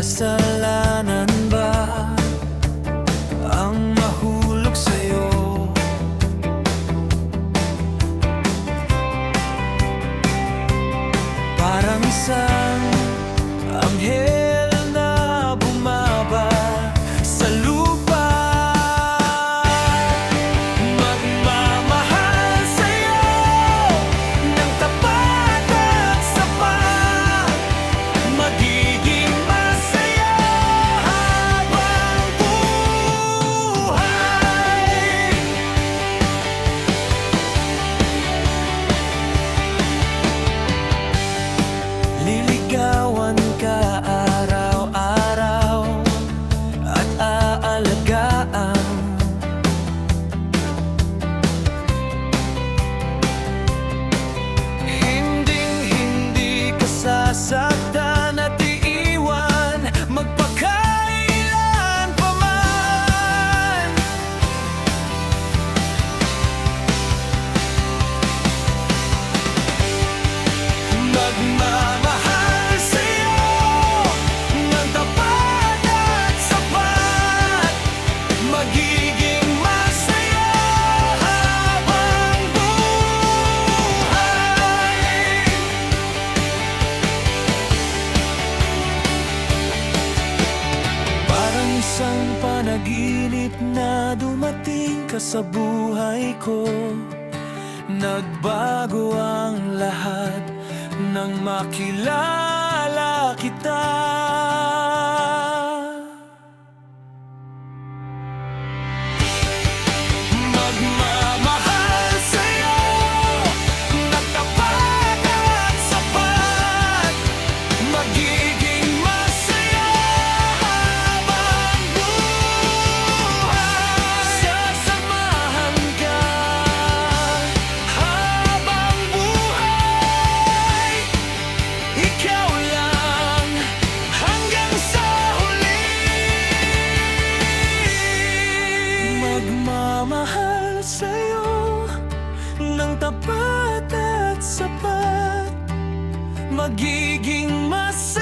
kasalanan ba ang mahulog sa'yo? Parang isang anghel na bumaba sa lupa, magmamahal sa'yo ng tapat at sapat, magiging masaya habang buhay. Liligawan ka araw-araw at aalagaan. Hinding-hindi ka sasaktan at iiwan magpakailan pa man. Magmamahal sa'yo ng tapat at sapat, magiging masaya habang buhay. Parang isang panaginip na dumating ka sa buhay ko, nagbago ang lahat nang makilala kita. Magmamahal sa'yo ng tapat at sapat, magiging masaya habang buhay. Sasamahan ka habang buhay, ikaw lang hanggang sa huli. Magmamahal sa'yo ng tapat at sapat, magiging masaya